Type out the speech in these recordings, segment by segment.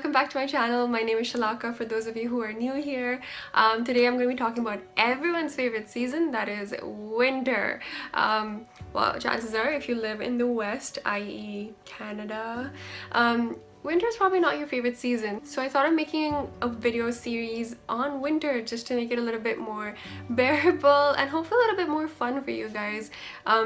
welcome back to my channel. My name is Shalaka for those of you who are new here. Today I'm going to be talking about everyone's favorite season, that is winter. Well, chances are if you live in the West, i.e. Canada, winter is probably not your favorite season. So I thought of making a video series on winter just to make it a little bit more bearable and hopefully a little bit more fun for you guys,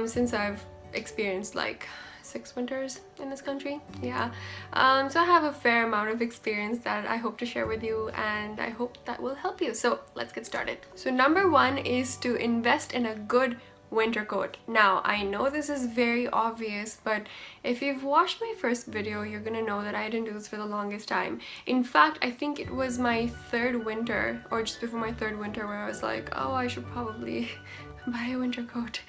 since I've experienced like 6 winters in this country. Yeah, so I have a fair amount of experience that I hope to share with you, and I hope that will help you. So let's get started. So number one is to invest in a good winter coat. Now I know this is very obvious, but if you've watched my first video, you're gonna know that I didn't do this for the longest time. In fact, I think it was my third winter or just before my third winter where I was like, oh, I should probably buy a winter coat.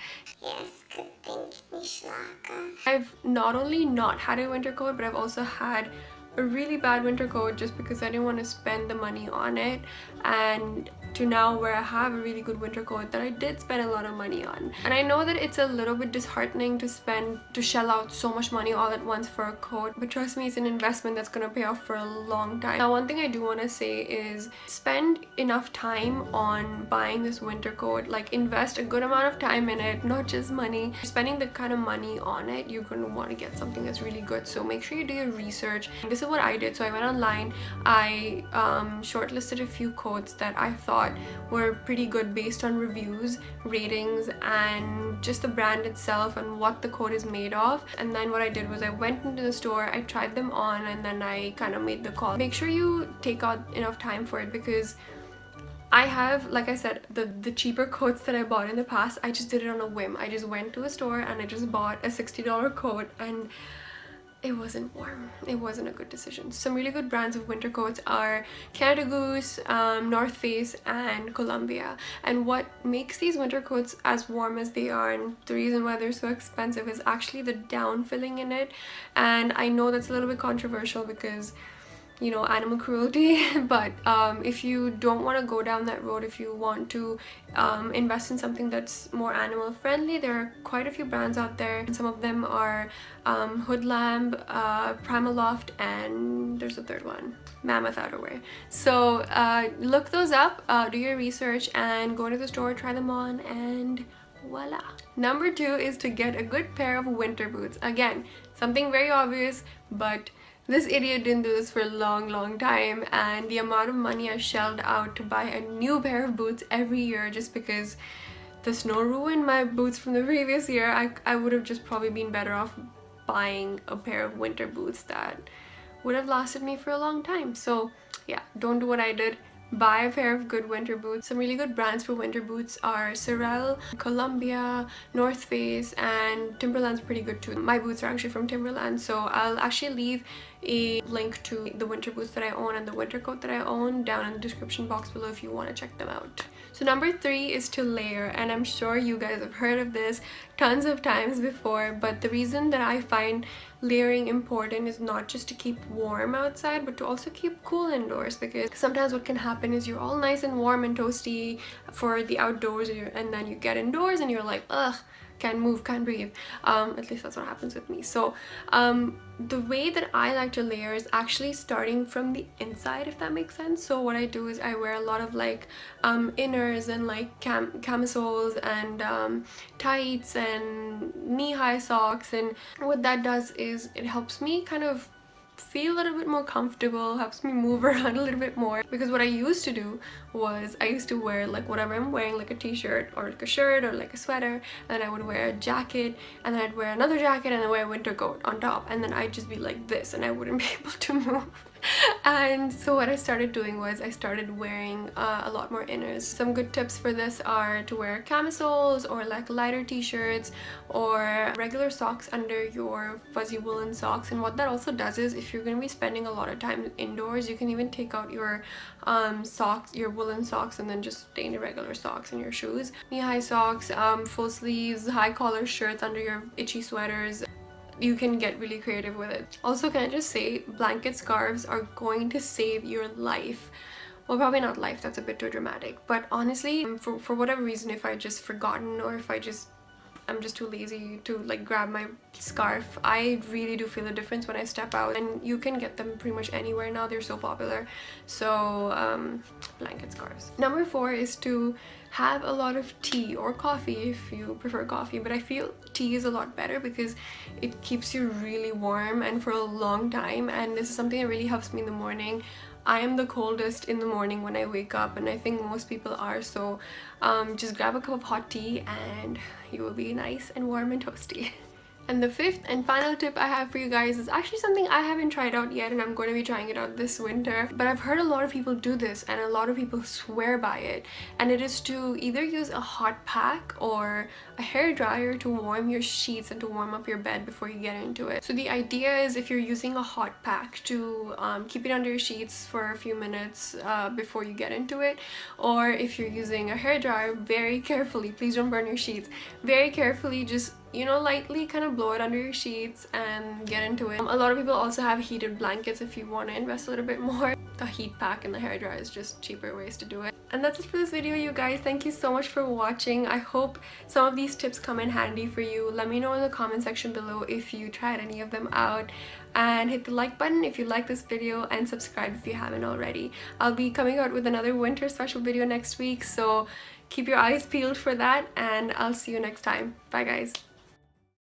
Yes, good thinking, Shalaka. I've not only not had a winter coat, but I've also had a really bad winter coat just because I didn't want to spend the money on it, and to now where I have a really good winter coat that I did spend a lot of money on. And I know that it's a little bit disheartening to shell out so much money all at once for a coat, but trust me, it's an investment that's gonna pay off for a long time. Now, one thing I do want to say is spend enough time on buying this winter coat. Like, invest a good amount of time in it, not just money. Spending the kind of money on it, you're gonna want to get something that's really good. So make sure you do your research. This is what I did. So I went online, I shortlisted a few coats that I thought were pretty good based on reviews, ratings, and just the brand itself and what the coat is made of. And then what I did was I went into the store, I tried them on, and then I kind of made the call. Make sure you take out enough time for it, because I have, like I said, the cheaper coats that I bought in the past, I just did it on a whim. I just went to a store and I just bought a $60 coat, and it wasn't warm. It wasn't a good decision. Some really good brands of winter coats are Canada Goose, North Face, and Columbia. And what makes these winter coats as warm as they are, and the reason why they're so expensive, is actually the down filling in it. And I know that's a little bit controversial because, you know, animal cruelty, but if you don't want to go down that road, if you want to invest in something that's more animal friendly, there are quite a few brands out there. Some of them are Hoodlamb, Primaloft, and there's a third one, Mammoth Outerwear. So look those up, do your research, and go to the store, try them on, and voila. Number two is to get a good pair of winter boots. Again, something very obvious, but this idiot didn't do this for a long time, and the amount of money I shelled out to buy a new pair of boots every year just because the snow ruined my boots from the previous year, I would have just probably been better off buying a pair of winter boots that would have lasted me for a long time. So yeah, don't do what I did. Buy a pair of good winter boots. Some really good brands for winter boots are Sorel, Columbia, North Face, and Timberland's pretty good too. My boots are actually from Timberland, so I'll actually leave a link to the winter boots that I own and the winter coat that I own down in the description box below if you want to check them out. So number three is to layer, and I'm sure you guys have heard of this tons of times before, but the reason that I find layering important is not just to keep warm outside, but to also keep cool indoors, because sometimes what can happen is you're all nice and warm and toasty for the outdoors, and then you get indoors and you're like, ugh, can't move, can't breathe. At least that's what happens with me. So the way that I like to layer is actually starting from the inside, if that makes sense. So what I do is I wear a lot of like inners and like camisoles and tights and knee-high socks, and what that does is it helps me kind of feel a little bit more comfortable, helps me move around a little bit more. Because what I used to do was I used to wear like whatever I'm wearing, like a t-shirt or like a shirt or like a sweater, and I would wear a jacket, and then I'd wear another jacket, and then wear a winter coat on top, and then I'd just be like this and I wouldn't be able to move. And so what I started doing was I started wearing a lot more inners. Some good tips for this are to wear camisoles or like lighter t-shirts or regular socks under your fuzzy woolen socks. And what that also does is if you're going to be spending a lot of time indoors, you can even take out your socks, your woolen socks, and then just stay in your regular socks and your shoes. Knee-high socks, full sleeves, high collar shirts under your itchy sweaters. You can get really creative with it. Also, can I just say, blanket scarves are going to save your life. Well, probably not life, that's a bit too dramatic, but honestly, for whatever reason, if I just forgotten or if I just I'm just too lazy to like grab my scarf. I really do feel a difference when I step out, and you can get them pretty much anywhere now. They're so popular. So blanket scarves. Number 4 is to have a lot of tea or coffee if you prefer coffee, but I feel tea is a lot better because it keeps you really warm and for a long time, and this is something that really helps me in the morning. I am the coldest in the morning when I wake up, and I think most people are, so just grab a cup of hot tea and you will be nice and warm and toasty. And the 5th and final tip I have for you guys is actually something I haven't tried out yet, and I'm going to be trying it out this winter. But I've heard a lot of people do this and a lot of people swear by it. And it is to either use a hot pack or a hair dryer to warm your sheets and to warm up your bed before you get into it. So the idea is, if you're using a hot pack, to keep it under your sheets for a few minutes before you get into it. Or if you're using a hair dryer, very carefully, please don't burn your sheets, very carefully just, you know, lightly kind of blow it under your sheets and get into it. A lot of people also have heated blankets if you want to invest a little bit more. The heat pack and the hair dryer is just cheaper ways to do it. And that's it for this video, you guys. Thank you so much for watching. I hope some of these tips come in handy for you. Let me know in the comment section below if you tried any of them out, and hit the like button if you like this video, and subscribe if you haven't already. I'll be coming out with another winter special video next week, so keep your eyes peeled for that, and I'll see you next time. Bye guys.